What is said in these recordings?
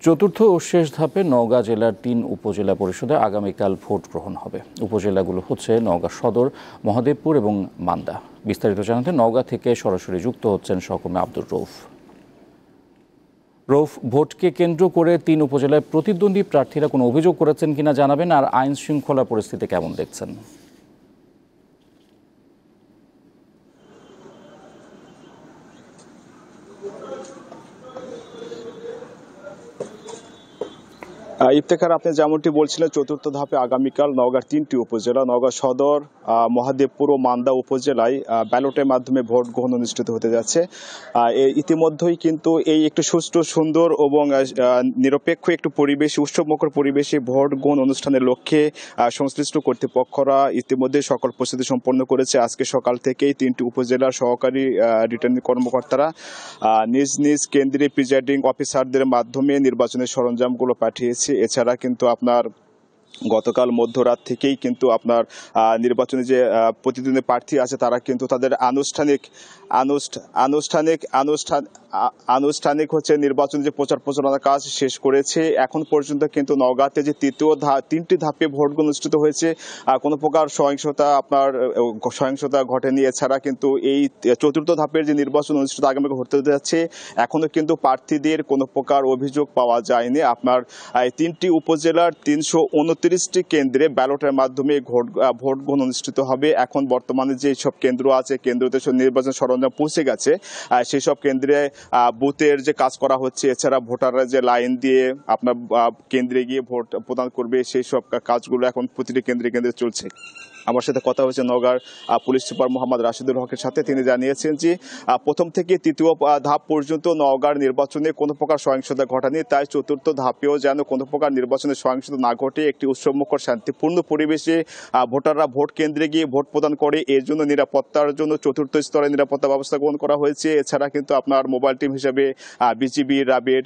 চতুর্থ ও শেষ ধাপে নওগাঁ জেলার ৩ উপজেলা পরিষদে আগামীকাল ভোট গ্রহণ হবে। উপজেলাগুলো হচ্ছে নওগাঁ সদর, মহাদেবপুর এবং মান্দা। বিস্তারিত জানাতে নওগাঁ থেকে সরাসরি যুক্ত হচ্ছেন সহকর্মী আব্দুর রউফ। ভোটকে কেন্দ্র করে ৩ উপজেলায় প্রতিদ্বন্দ্বী প্রার্থীরা কোনো অভিযোগ করেছেন কিনা জানাবেন, আর আইন শৃঙ্খলা পরিস্থিতি কেমন দেখছেন? ইফতেখার, আপনি যেমনটি বলছিলেন, চতুর্থ ধাপে আগামীকাল নওগাঁর ৩টি উপজেলা নওগাঁ সদর, মহাদেবপুর ও মান্দা উপজেলায় ব্যালটের মাধ্যমে ভোট গ্রহণ অনুষ্ঠিত হতে যাচ্ছে। ইতিমধ্যেই কিন্তু এই একটু সুষ্ঠু, সুন্দর এবং নিরপেক্ষ একটু পরিবেশ, উৎসবমুখর পরিবেশে ভোট গ্রহণ অনুষ্ঠানের লক্ষ্যে সংশ্লিষ্ট কর্তৃপক্ষরা ইতিমধ্যে সকল প্রস্তুতি সম্পন্ন করেছে। আজকে সকাল থেকেই ৩টি উপজেলার সহকারী রিটার্নিং কর্মকর্তারা নিজ নিজ কেন্দ্রে প্রিজাইডিং অফিসারদের মাধ্যমে নির্বাচনের সরঞ্জামগুলো পাঠিয়েছে। এছাড়া কিন্তু আপনার গতকাল মধ্যরাত থেকেই কিন্তু আপনার নির্বাচনে যে প্রতিদ্বন্দ্বী প্রার্থী আছে তারা কিন্তু তাদের আনুষ্ঠানিক হচ্ছে নির্বাচন যে প্রচার প্রচারণার কাজ শেষ করেছে। এখন পর্যন্ত কিন্তু নওগাঁতে যে ৩টি ধাপে ভোট অনুষ্ঠিত হয়েছে, কোনো প্রকার সহিংসতা ঘটেনি। এছাড়া কিন্তু এই চতুর্থ ধাপের যে নির্বাচন অনুষ্ঠিত আগামীকাল হতে যাচ্ছে, এখনো কিন্তু প্রার্থীদের কোনো প্রকার অভিযোগ পাওয়া যায়নি। আপনার ৩টি উপজেলার ৩29টি কেন্দ্রে ব্যালটের মাধ্যমে ভোট গ্রহণ অনুষ্ঠিত হবে। এখন বর্তমানে যে সব কেন্দ্র আছে, কেন্দ্রতে নির্বাচন সরঞ্জাম পৌঁছে গেছে, সেই সব কেন্দ্রে বুথের যে কাজ করা হচ্ছে। এছাড়া ভোটাররা যে লাইন দিয়ে আপনার কেন্দ্রে গিয়ে ভোট প্রদান করবে, সেই সব কাজগুলো এখন প্রতিটি কেন্দ্রে চলছে। আমার সাথে কথা হয়েছে নওগাঁর পুলিশ সুপার মোহাম্মদ রাশিদুল হকের সাথে। তিনি জানিয়েছেন যে প্রথম থেকে তৃতীয় ধাপ পর্যন্ত নওগাঁর নির্বাচনে কোনো প্রকার সহিংসতা ঘটেনি, তাই চতুর্থ ধাপেও যেন কোনো প্রকার নির্বাচনে সহিংসতা না ঘটে, একটি উৎসবমুখর শান্তিপূর্ণ পরিবেশে ভোটাররা ভোট কেন্দ্রে গিয়ে ভোট প্রদান করে। এর জন্য নিরাপত্তার জন্য চতুর্থ স্তরে নিরাপত্তা ব্যবস্থা গ্রহণ করা হয়েছে। এছাড়া কিন্তু আপনার মোবাইল টিম হিসেবে বিজিবি, র্যাবের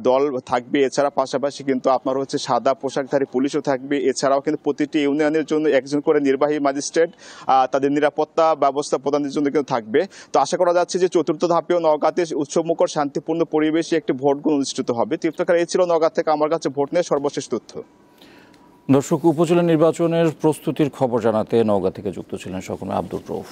দল থাকবে। এছাড়া পাশাপাশি কিন্তু আপনার হচ্ছে সাদা পোশাকধারী পুলিশও থাকবে। এছাড়াও কিন্তু প্রতিটি ইউনিয়নের জন্য একজন করে নির্বাহী ম্যাজিস্ট্রেট তাদের নিরাপত্তা ব্যবস্থা প্রদানের জন্য কিন্তু থাকবে। তো আশা করা যাচ্ছে যে চতুর্থ ধাপেও নওগাঁতে উৎসবমুখর শান্তিপূর্ণ পরিবেশে একটি ভোট অনুষ্ঠিত হবে। তীর্থকার, এই ছিল নওগাঁ থেকে আমার কাছে ভোট নিয়ে সর্বশেষ তথ্য। দর্শক, উপজেলা নির্বাচনের প্রস্তুতির খবর জানাতে নওগাঁ থেকে যুক্ত ছিলেন সহকর্মী আব্দুর রউফ।